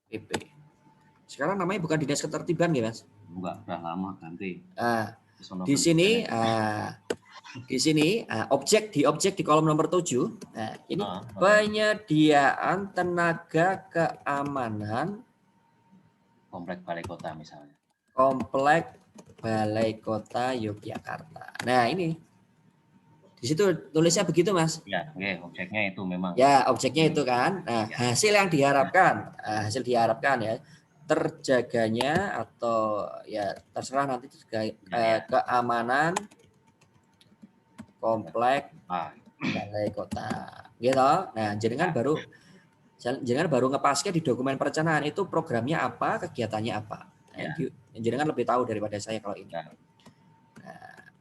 PP. Sekarang namanya bukan Dinas Ketertiban ya, Mas? Enggak, udah lama ganti. Di sini objek di kolom nomor 7. Nah, ini penyediaan tenaga keamanan Komplek Balai Kota misalnya. Komplek Balai Kota Yogyakarta. Nah, ini di situ tulisnya begitu, Mas. Ya, objeknya itu memang. Ya, objeknya itu kan. Nah, hasil yang diharapkan, ya terjaganya atau ya terserah nanti keamanan komplek balai kota, gitu. Nah, jenengan baru ngepasnya di dokumen perencanaan itu programnya apa, kegiatannya apa. Jenengan lebih tahu daripada saya kalau ini. Nah,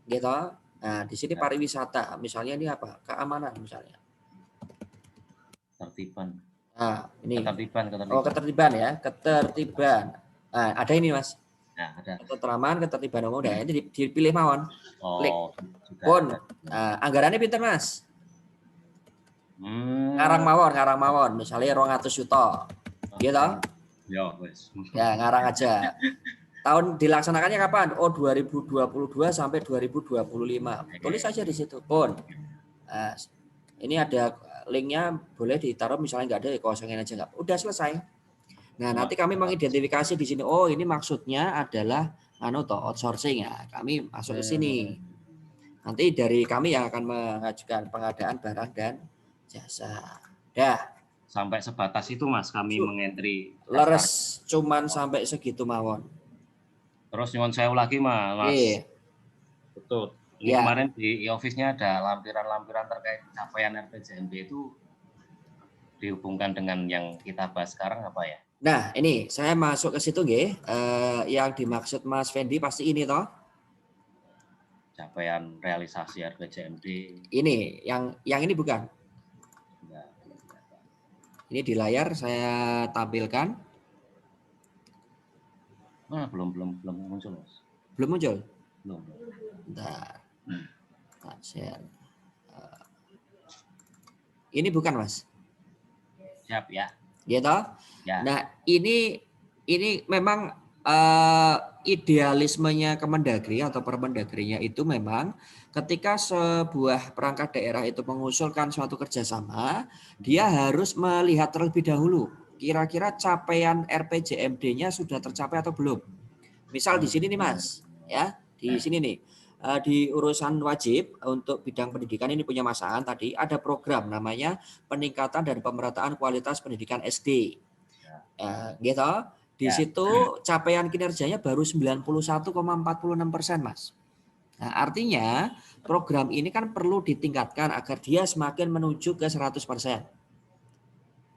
gitu. Nah, di sini pariwisata, misalnya ini apa? Keamanan misalnya. Ketertiban. Nah, ini. Ketertiban. Oh, ketertiban ya, ketertiban. Nah, ada ini Mas. Nah, ada. Ketentraman, ketertiban umum, udah ini dipilih mawon. Klik. Pun. Anggarannya pinter Mas? ngarang mawon, misalnya 200 juta. Gitu. Ya, wes. Ya, ngarang aja. Tahun dilaksanakannya kapan? Oh, 2022 sampai 2025. Tulis aja di situ, pun. Nah, ini ada linknya, boleh ditaruh, misalnya nggak ada ya kosongin aja, nggak. Udah selesai. Nah, nanti kami mengidentifikasi di sini. Oh, ini maksudnya adalah outsourcing ya. Kami masuk ke sini. Nanti dari kami yang akan mengajukan pengadaan barang dan jasa. Dah. Sampai sebatas itu Mas kami mengentri. Leres cuman sampai segitu mawon. Terus nyuwun sewu lagi Mas. Betul. Ini kemarin di e-office-nya ada lampiran-lampiran terkait capaian RPJMD itu dihubungkan dengan yang kita bahas sekarang apa ya? Nah, ini saya masuk ke situ nggih. Yang dimaksud Mas Fendi pasti ini toh? Capaian realisasi RPJMD. Ini yang ini bukan? Enggak. Ini di layar saya tampilkan. Nah, belum muncul, Mas. Belum muncul? Belum. Bentar. Ini bukan, Mas? Siap ya. Gitu? Ya. Nah, ini memang idealismenya Kemendagri atau Permendagrinya itu memang ketika sebuah perangkat daerah itu mengusulkan suatu kerjasama, dia harus melihat terlebih dahulu kira-kira capaian RPJMD-nya sudah tercapai atau belum. Misal di sini nih Mas, ya di sini nih di urusan wajib untuk bidang pendidikan ini punya Mas Aan tadi ada program namanya peningkatan dan pemerataan kualitas pendidikan SD, gitu. Di situ capaian kinerjanya baru 91,46% Mas. Nah, artinya program ini kan perlu ditingkatkan agar dia semakin menuju ke 100%.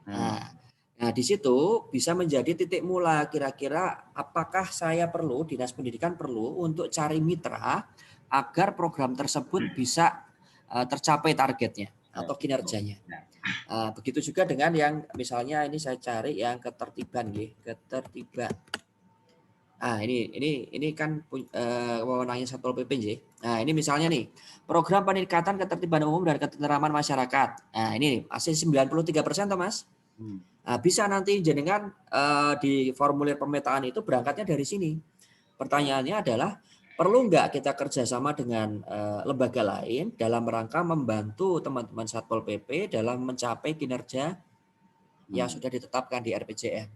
Nah, di situ bisa menjadi titik mula kira-kira apakah saya perlu, Dinas Pendidikan perlu untuk cari mitra agar program tersebut bisa tercapai targetnya atau kinerjanya. Begitu juga dengan yang misalnya ini saya cari yang ketertiban, ketertiban. Ini kan wewenangnya Satpol PP, nggih. Nah, ini misalnya nih, program peningkatan ketertiban umum dan ketenteraman masyarakat. Nah, ini masih 93% toh, Mas? Nah, bisa nanti jenengan di formulir pemetaan itu berangkatnya dari sini. Pertanyaannya adalah perlu nggak kita kerjasama dengan lembaga lain dalam rangka membantu teman-teman Satpol PP dalam mencapai kinerja yang sudah ditetapkan di RPJM.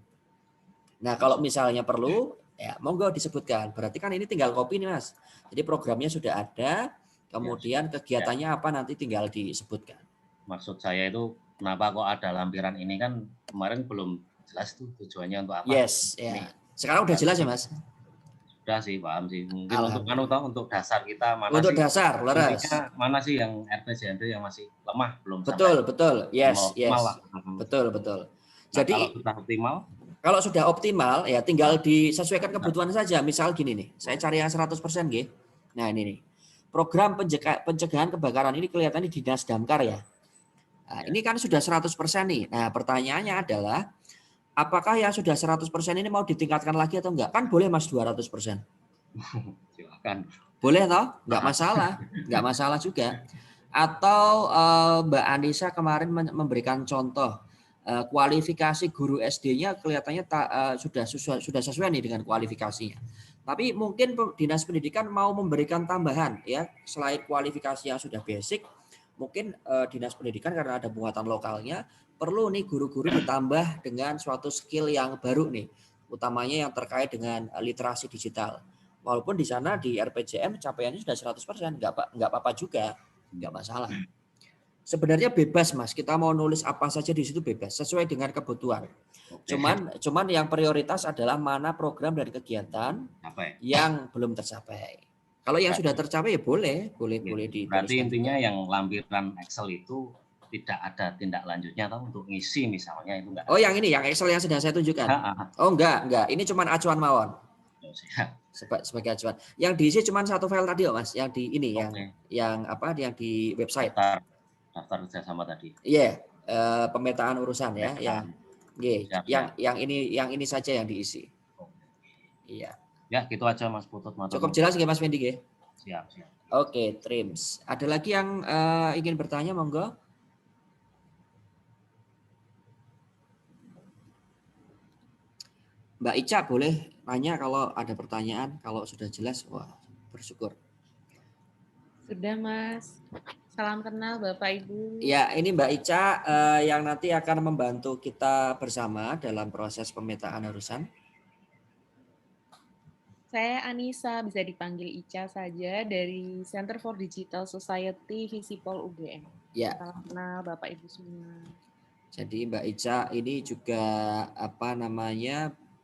Nah, kalau misalnya perlu, ya monggo disebutkan. Berarti kan ini tinggal copy nih Mas. Jadi programnya sudah ada, kemudian kegiatannya apa nanti tinggal disebutkan. Maksud saya itu kenapa kok ada lampiran ini kan kemarin belum jelas tuh tujuannya untuk apa. Yes, ya. Sekarang udah jelas ya Mas? Sudah sih, paham sih. Mungkin untuk dasar kita mana untuk sih? Dasar, leres. Mana sih yang RPJMD yang masih lemah belum betul. Yes. Betul. Jadi kalau sudah optimal? Kalau sudah optimal ya tinggal disesuaikan kebutuhan saja. Misal gini nih, saya cari yang 100% nggih. Nah, ini nih. Program pencegahan kebakaran ini kelihatannya di Dinas Damkar ya. Nah, ini kan sudah 100% nih. Nah, pertanyaannya adalah apakah yang sudah 100% ini mau ditingkatkan lagi atau enggak? Kan boleh Mas 200%. Silakan. Boleh toh? Enggak masalah. Enggak masalah juga. Atau Mbak Anissa kemarin memberikan contoh kualifikasi guru SD-nya kelihatannya sudah sesuai nih dengan kualifikasinya. Tapi mungkin Dinas Pendidikan mau memberikan tambahan ya, selain kualifikasi yang sudah basic, mungkin Dinas Pendidikan karena ada muatan lokalnya perlu nih guru-guru ditambah dengan suatu skill yang baru nih, utamanya yang terkait dengan literasi digital. Walaupun di sana di RPJM capaiannya sudah 100%, enggak apa-apa juga, enggak masalah. Sebenarnya bebas Mas, kita mau nulis apa saja di situ bebas, sesuai dengan kebutuhan. Cuman yang prioritas adalah mana program dan kegiatan yang belum tercapai. Kalau yang sudah tercapai ya boleh dituliskan. Berarti intinya yang lampiran Excel itu tidak ada tindak lanjutnya atau untuk ngisi misalnya itu enggak. Oh, yang ini yang Excel yang sedang saya tunjukkan. Oh, enggak. Ini cuma acuan mawon. Sebagai acuan. Yang diisi cuma satu file tadi Mas, yang di ini yang di website. Daftar kerjasama tadi. Iya, pemetaan urusan ya, yang ini saja yang diisi. Iya. Ya, gitu aja Mas Putut. Cukup jelas nggih Mas Fendi nggih? Siap. Oke, Trims. Ada lagi yang ingin bertanya, monggo? Mbak Ica boleh tanya kalau ada pertanyaan, kalau sudah jelas, wah bersyukur. Sudah, Mas. Salam kenal Bapak Ibu. Ya, ini Mbak Ica yang nanti akan membantu kita bersama dalam proses pemetaan urusan. Saya Anissa, bisa dipanggil Ica saja, dari Center for Digital Society Visipol UGM. Ya. Salam kenal Bapak Ibu semua. Jadi Mbak Ica ini juga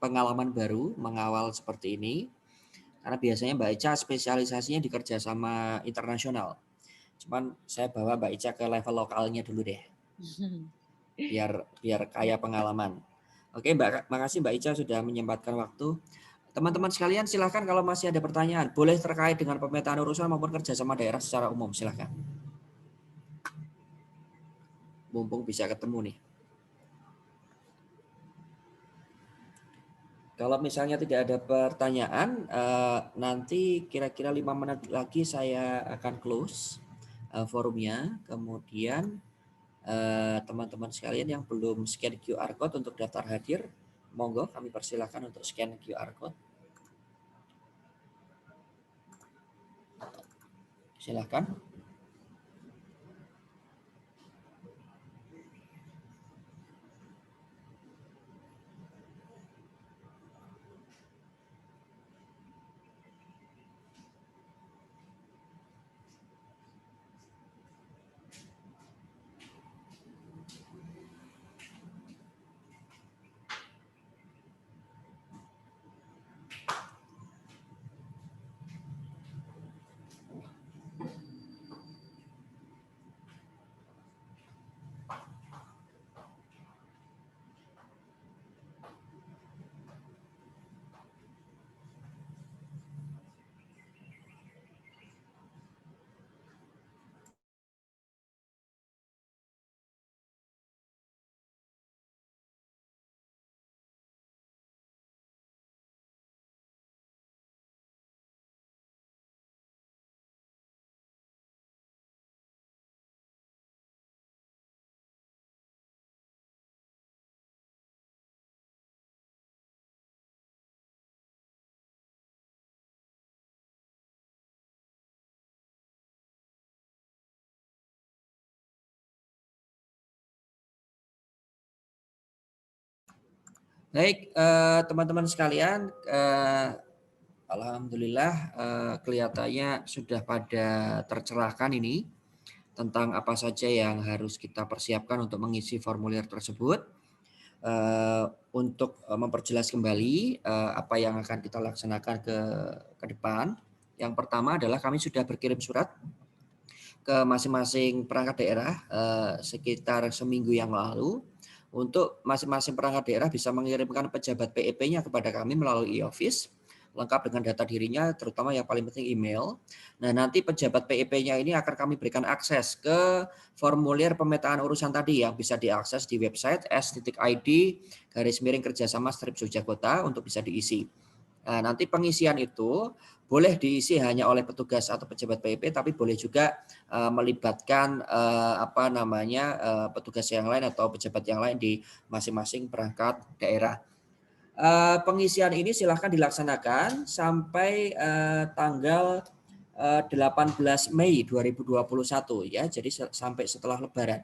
pengalaman baru mengawal seperti ini. Karena biasanya Mbak Ica spesialisasinya di kerjasama internasional. Cuman saya bawa Mbak Ica ke level lokalnya dulu deh. Biar kaya pengalaman. Oke, makasih Mbak Ica sudah menyempatkan waktu. Teman-teman sekalian silahkan kalau masih ada pertanyaan, boleh terkait dengan pemetaan urusan maupun kerjasama daerah secara umum, silahkan. Mumpung bisa ketemu nih. Kalau misalnya tidak ada pertanyaan, nanti kira-kira 5 menit lagi saya akan close forumnya. Kemudian teman-teman sekalian yang belum scan QR code untuk daftar hadir, monggo kami persilahkan untuk scan QR code. Silahkan. Baik, teman-teman sekalian, alhamdulillah kelihatannya sudah pada tercerahkan ini tentang apa saja yang harus kita persiapkan untuk mengisi formulir tersebut. Untuk memperjelas kembali apa yang akan kita laksanakan ke depan. Yang pertama adalah kami sudah berkirim surat ke masing-masing perangkat daerah sekitar seminggu yang lalu, untuk masing-masing perangkat daerah bisa mengirimkan pejabat PEP-nya kepada kami melalui e-office, lengkap dengan data dirinya, terutama yang paling penting email. Nah, nanti pejabat PEP-nya ini akan kami berikan akses ke formulir pemetaan urusan tadi yang bisa diakses di website s.id/kerjasama-Jogja Kota untuk bisa diisi. Nah, nanti pengisian itu boleh diisi hanya oleh petugas atau pejabat PEP, tapi boleh juga melibatkan petugas yang lain atau pejabat yang lain di masing-masing perangkat daerah. Pengisian ini silahkan dilaksanakan sampai tanggal 18 Mei 2021 ya, jadi sampai setelah Lebaran.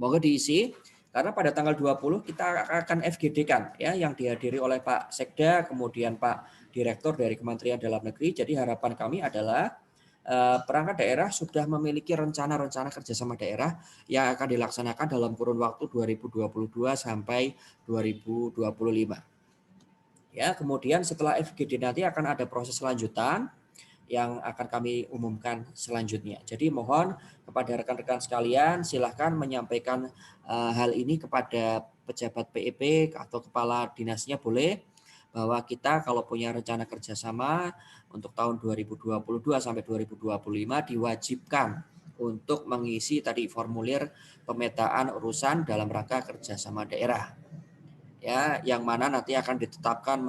Monggo diisi, karena pada tanggal 20 kita akan FGD-kan ya, yang dihadiri oleh Pak Sekda, kemudian Pak Direktur dari Kementerian Dalam Negeri. Jadi harapan kami adalah perangkat daerah sudah memiliki rencana-rencana kerjasama daerah yang akan dilaksanakan dalam kurun waktu 2022 sampai 2025. Ya, kemudian setelah FGD nanti akan ada proses lanjutan yang akan kami umumkan selanjutnya. Jadi mohon kepada rekan-rekan sekalian silahkan menyampaikan hal ini kepada pejabat PEP atau kepala dinasnya boleh, bahwa kita kalau punya rencana kerjasama untuk tahun 2022 sampai 2025 diwajibkan untuk mengisi tadi formulir pemetaan urusan dalam rangka kerjasama daerah. Ya, yang mana nanti akan ditetapkan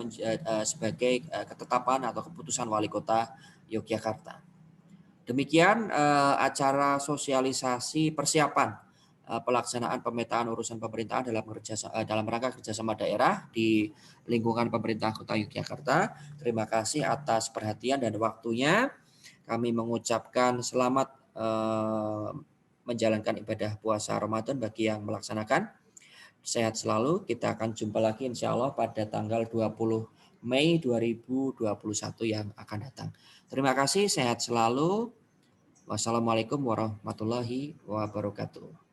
sebagai ketetapan atau keputusan Wali Kota Yogyakarta. Demikian acara sosialisasi persiapan pelaksanaan pemetaan urusan pemerintahan dalam rangka kerjasama daerah di lingkungan pemerintah Kota Yogyakarta. Terima kasih atas perhatian dan waktunya. Kami mengucapkan selamat menjalankan ibadah puasa Ramadan bagi yang melaksanakan. Sehat selalu. Kita akan jumpa lagi insya Allah pada tanggal 20 Mei 2021 yang akan datang. Terima kasih. Sehat selalu. Wassalamualaikum warahmatullahi wabarakatuh.